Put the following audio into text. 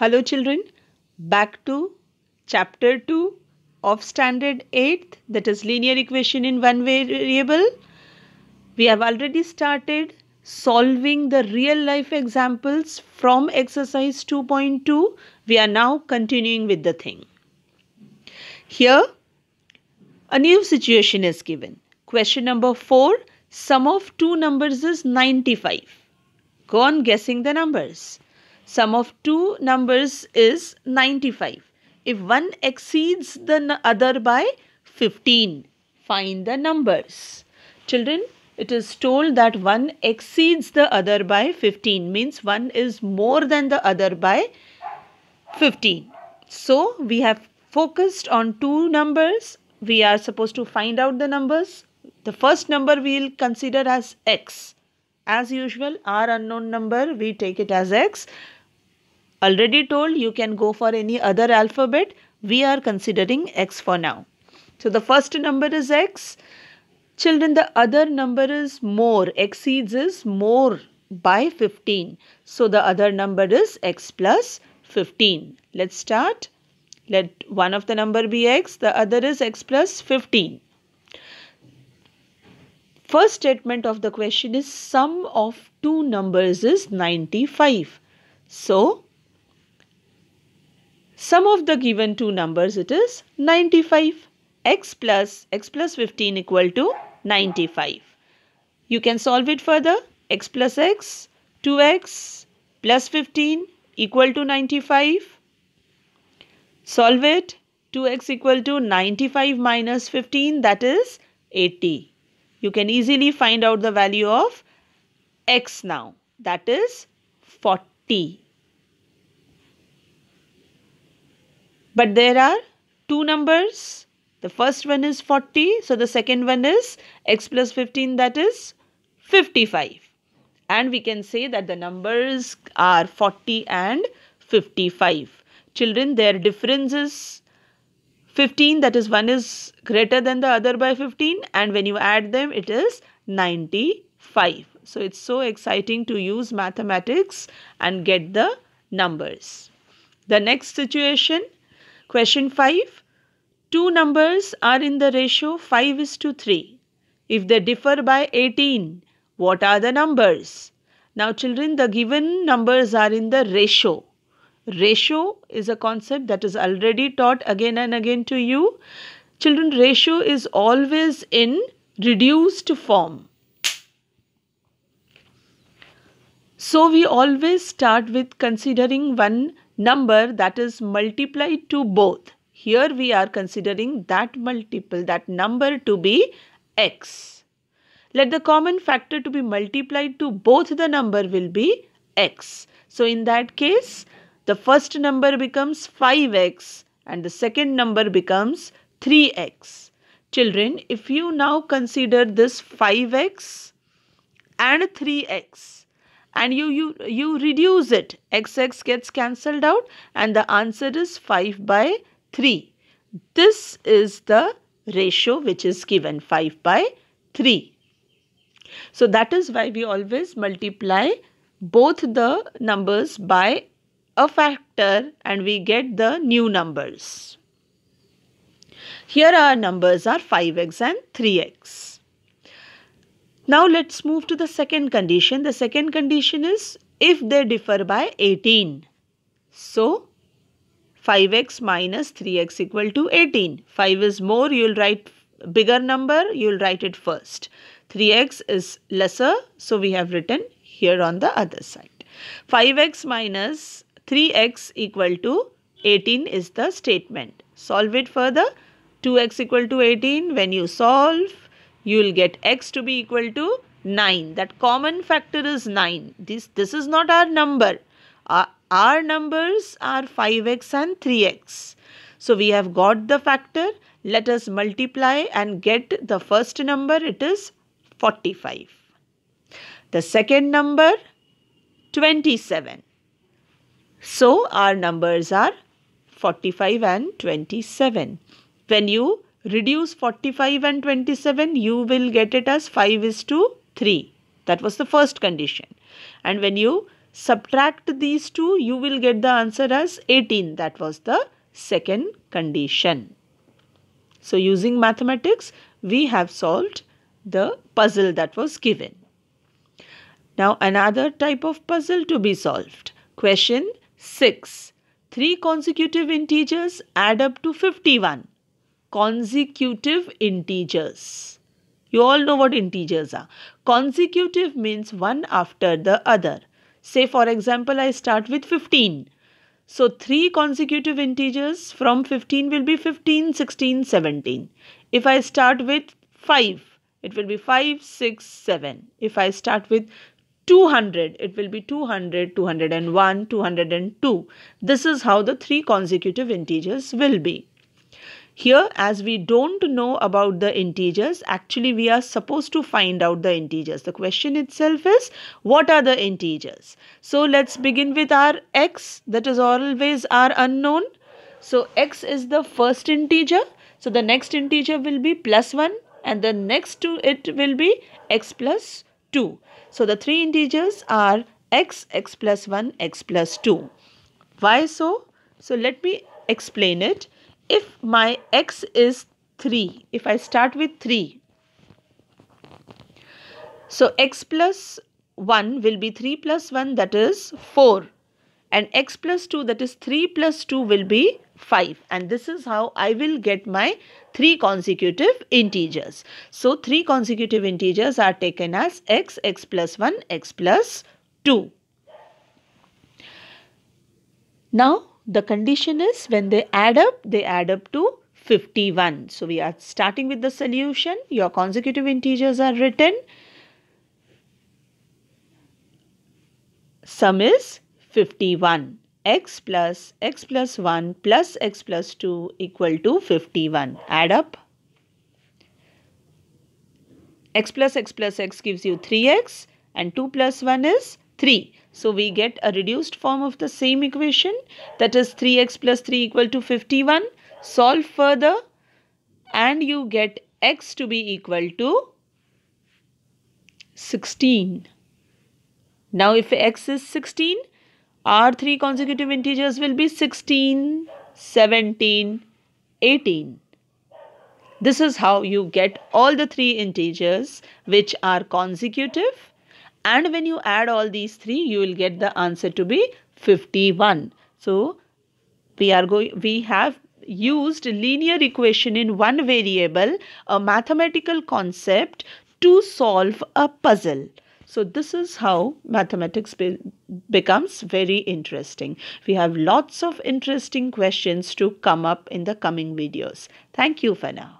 Hello children, back to chapter 2 of standard 8th, that is linear equation in one variable. We have already started solving the real life examples from exercise 2.2. We are now continuing with the thing. Here a new situation is given. Question number 4, sum of two numbers is 95. Go on guessing the numbers. Sum of two numbers is 95. If one exceeds the other by 15, find the numbers. Children, it is told that one exceeds the other by 15, means one is more than the other by 15. So, we have focused on two numbers. We are supposed to find out the numbers. The first number we will consider as x. As usual, our unknown number, we take it as x. Already told, you can go for any other alphabet. We are considering x for now. So the first number is x. Children, the other number is more. Exceeds is more by 15. So the other number is x plus 15. Let's start. Let one of the number be x. The other is x plus 15. First statement of the question is sum of two numbers is 95. So, sum of the given two numbers, it is 95. X plus 15 equal to 95. You can solve it further. X plus x, 2x plus 15 equal to 95. Solve it. 2x equal to 95 minus 15, that is 80. You can easily find out the value of x now. That is 40. But there are two numbers. The first one is 40. So the second one is x plus 15, that is 55. And we can say that the numbers are 40 and 55. Children, their difference is 15, that is one is greater than the other by 15, and when you add them it is 95. So it's so exciting to use mathematics and get the numbers. The next situation, question 5. Two numbers are in the ratio 5:3. If they differ by 18, what are the numbers? Now children, the given numbers are in the ratio. Ratio is a concept that is already taught again and again to you. Children, ratio is always in reduced form. So we always start with considering one number that is multiplied to both. Here we are considering that multiple, that number to be x. Let the common factor to be multiplied to both the number will be x. So in that case, the first number becomes 5x and the second number becomes 3x. Children, if you now consider this 5x and 3x and you reduce it, x gets cancelled out and the answer is 5/3. This is the ratio which is given, 5/3. So that is why we always multiply both the numbers by a factor and we get the new numbers. Here our numbers are 5x and 3x. Now let's move to the second condition. The second condition is if they differ by 18. So 5x minus 3x equal to 18. 5 is more, you will write bigger number, you will write it first. 3x is lesser, so we have written here on the other side. 5x minus 3x equal to 18 is the statement. Solve it further. 2x equal to 18. When you solve, you will get x to be equal to 9. That common factor is 9. This is not our number. Our numbers are 5x and 3x. So we have got the factor. Let us multiply and get the first number. It is 45. The second number, 27. So our numbers are 45 and 27. When you reduce 45 and 27, you will get it as 5:3. That was the first condition. And when you subtract these two, you will get the answer as 18. That was the second condition. So using mathematics, we have solved the puzzle that was given. Now another type of puzzle to be solved. Question 6. 3 consecutive integers add up to 51. Consecutive integers. You all know what integers are. Consecutive means one after the other. Say for example, I start with 15. So 3 consecutive integers from 15 will be 15, 16, 17. If I start with 5, it will be 5, 6, 7. If I start with 200, it will be 200, 201, 202. This is how the 3 consecutive integers will be. Here, as we don't know about the integers, actually we are supposed to find out the integers. The question itself is, what are the integers? So let's begin with our x, that is always our unknown. So x is the first integer. So the next integer will be plus 1 and the next to it will be x plus 2. So the 3 integers are x, x plus 1, x plus 2. Why so? So let me explain it. If my x is 3, if I start with 3, so x plus 1 will be 3 plus 1, that is 4. And x plus 2, that is 3 plus 2 will be 5. And this is how I will get my 3 consecutive integers. So 3 consecutive integers are taken as x, x plus 1, x plus 2. Now the condition is when they add up to 51. So we are starting with the solution. Your consecutive integers are written. Sum is 51. X plus 1 plus x plus 2 equal to 51. Add up. X plus x gives you 3x and 2 plus 1 is 3. So we get a reduced form of the same equation, that is 3x plus 3 equal to 51. Solve further and you get x to be equal to 16. Now if x is 16, our 3 consecutive integers will be 16, 17, 18. This is how you get all the 3 integers which are consecutive. And when you add all these 3, you will get the answer to be 51. So we have used linear equation in one variable, a mathematical concept, to solve a puzzle. So this is how mathematics becomes very interesting. We have lots of interesting questions to come up in the coming videos. Thank you for now.